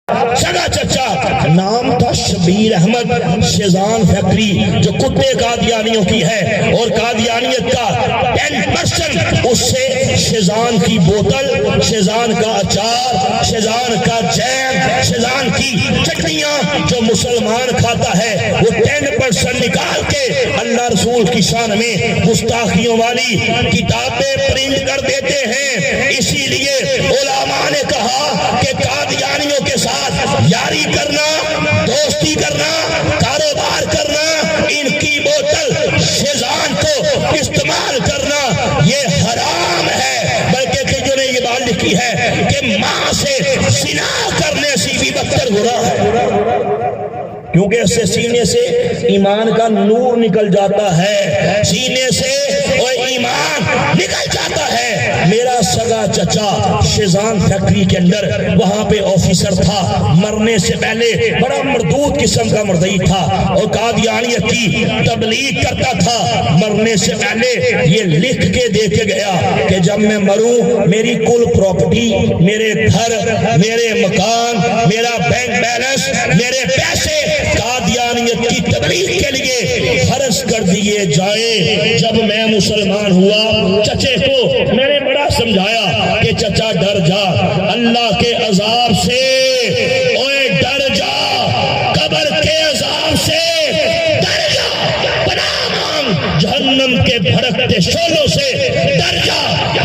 سگا چچا نام تھا شبیر احمد شیزان فیکٹری جو کتے قادیانیوں کی ہے، اور قادیانیت کا 10% اس سے شیزان کی بوتل، شیزان کا اچار، شیزان کا جیم، شیزان کی چٹنیاں جو مسلمان کھاتا ہے وہ 10% نکال کے اللہ رسول کی شان میں گستاخیوں والی کتابیں پرنٹ کر دیتے ہیں۔ اسی لیے علماء نے کہا کہ قادیانیوں کے ساتھ یاری کرنا، دوستی کرنا، کاروبار کرنا، ان کی بوتل شیزان کو استعمال کرنا یہ حرام ہے، بلکہ کئیوں نے یہ بات لکھی ہے کہ ماں سے زنا کرنے سے بھی بدتر گناہ ہے، کیونکہ اس سے سینے سے ایمان کا نور نکل جاتا ہے، سینے سے وہ ایمان نکل جاتا ہے۔ میرا سگا چچا شیزان فیکٹری کے اندر وہاں پہ آفیسر تھا، مرنے سے پہلے بڑا مردود قسم کا مردئی تھا اور قادیانیت کی تبلیغ کرتا تھا۔ مرنے سے پہلے یہ لکھ کے دے کے گیا کہ جب میں مروں میری کل پراپرٹی، میرے گھر، میرے مکان، میرا بینک بیلنس، میرے پیسے قادیانیت کی تبلیغ کے لیے خرچ کر دیے جائیں۔ جب میں مسلمان ہوا چچے کو میں نے بڑا سمجھایا کہ چچا ڈر جا اللہ کے عذاب سے، اوے ڈر جا قبر کے عذاب سے، ڈر جا پناہ مانگ جہنم کے بھڑکتے شعلوں سے، ڈر جا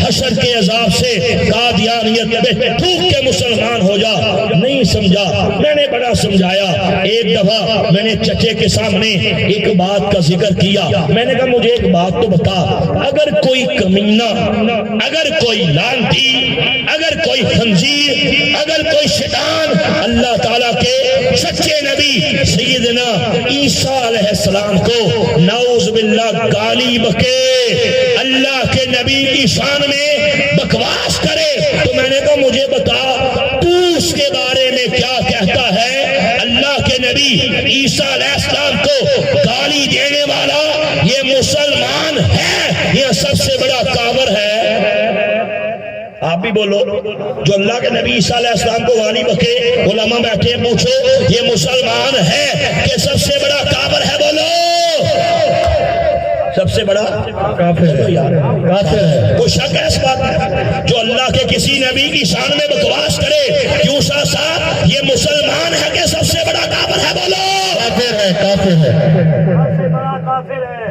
حشر کے عذاب سے، قادیانیت میں تھوک کے مسلمان ہو جا۔ نہیں سمجھا، میں نے بڑا سمجھایا۔ ایک دفعہ میں نے چچے کے سامنے ایک بات کا ذکر کیا، میں نے کہا مجھے ایک بات تو بتا، اگر کوئی کمینہ، اگر کوئی لعنتی، اگر کوئی خنزیر، اگر کوئی شیطان اللہ تعالیٰ کے سچے نبی سیدنا عیسیٰ علیہ السلام کو نعوذ باللہ گالی بکے، اللہ کے نبی کی شان میں بکواس کرے، تو میں نے کہا مجھے بتا تو اس کے بارے میں کیا کہتا ہے؟ اللہ کے نبی عیسیٰ علیہ السلام کو گالی دینے والا یہ مسلمان ہے یا سب سے بڑا کافر ہے؟ آپ بھی بولو، جو اللہ کے نبی عیسیٰ علیہ السلام کو گالی بکے، علماء بیٹھے پوچھو یہ مسلمان ہے کہ سب سے بڑا کافر ہے؟ بولو سب سے بڑا کافر ہے۔ کوئی شک ہے اس بات میں؟ جو اللہ کے کسی نبی کی شان میں بکواس کرے، کیوں صاحب یہ مسلمان ہے کہ سب سے بڑا کافر ہے؟ بولو کافر ہے۔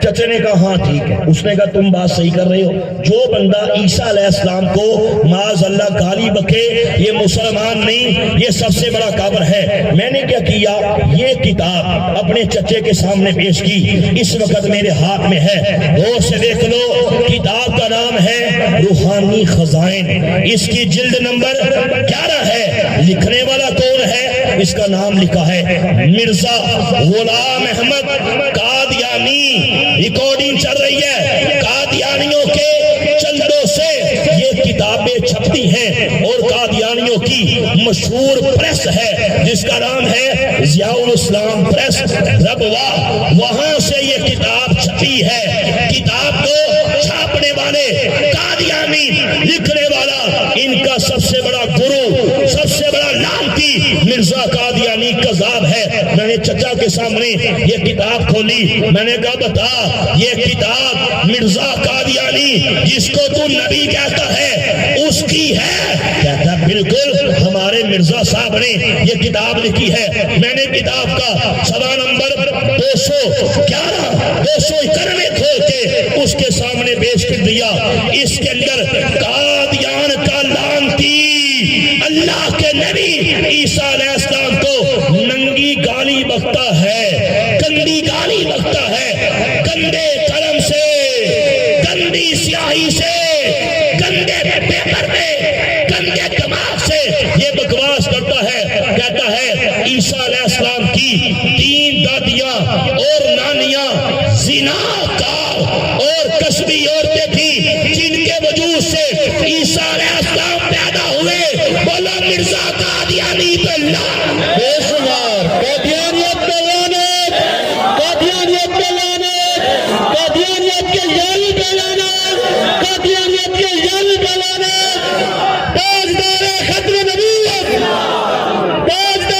چچے نے کہا ہاں ٹھیک ہے۔ اس نے کہا تم بات صحیح کر رہے ہو، جو بندہ عیسیٰ علیہ السلام کو معاذ اللہ گالی بکے یہ مسلمان نہیں، یہ سب سے بڑا کافر ہے۔ میں نے کیا کیا، یہ کتاب اپنے چچے کے سامنے پیش کی، اس وقت میرے ہاتھ میں ہے، غور سے دیکھ لو۔ کتاب کا نام ہے روحانی خزائن، اس کی جلد نمبر 11 ہے۔ لکھنے والا کون ہے؟ اس کا نام لکھا ہے مرزا غلام احمد قادیانی۔ ریکارڈنگ چل رہی ہے، قادیانیوں کے چندوں سے یہ کتابیں چھپتی ہیں، اور قادیانیوں کی مشہور پریس ہے جس کا نام ہے ضیاء الاسلام پریس ربوہ، وہاں سے یہ کتاب چھپی ہے۔ کتاب کو چھاپنے والے قادیانی، لکھنے والا ان کا سب سے بڑا گرو، سب سے بڑا لعنتی مرزا قادیانی کذاب ہے۔ میں نے چچا کے سامنے یہ کتاب کھولی، میں نے کہا بتا یہ کتاب مرزا قادیانی جس کو تو نبی کہتا ہے اس کی ہے؟ کہتا بالکل ہمارے مرزا صاحب نے یہ کتاب لکھی ہے۔ میں نے کتاب کا سوا نمبر 211 291 کھول کے اس کے سامنے پیش کر دیا۔ اس کے اندر قادیان کا لعنتی اللہ کے نبی عیسیٰ علیہ السلام کو ننگی گالی بکتا ہے، گندی گالی بکتا ہے، گندے قلم سے، گندی سیاہی سے، گندے پیپر میں، گندے دماغ سے یہ بکواس کرتا ہے۔ کہتا ہے عیسیٰ علیہ السلام کی 3 دادیاں اور نانیاں زناکار اور کسبی عورتیں تھیں جن کے وجود سے عیسیٰ علیہ السلام پیدا ہوئے۔ بولا مرزا قادیانی پہ لعنت، بے شمار قادیانیت پہ لعنت، قادیانیت پہ لعنت، قادیانیت کے یل پہ لعنت، قادیانیت کے یل پہ لعنت۔ تاجدار ختم نبوت، تاجدار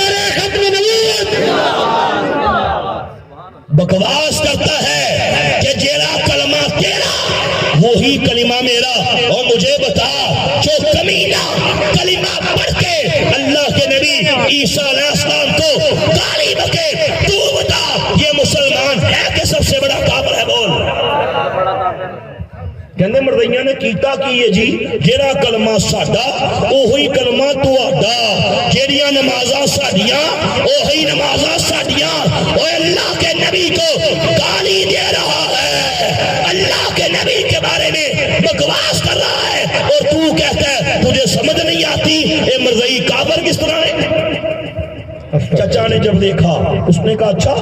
عیسیٰ علیہ السلام کو گالی بکے، تو بتا یہ مسلمان ہے کہ سب سے بڑا کافر ہے؟ بول۔ کہندے مردیاں نے کیتا کی ہے جی، جیڑا کلمہ ساڈا اوہی کلمہ تہاڈا، جیڑیاں نمازاں ساڈیاں اوہی نمازاں ساڈیاں۔ اوے اللہ کے نبی کو گالی دے رہا ہے، اللہ کے نبی کے بارے میں بکواس کر رہا ہے، اور تو کہتا ہے تجھے سمجھ نہیں آتی اے مرزائی کافر کس طرح ہے؟ چچا نے جب دیکھا اس نے کہا اچھا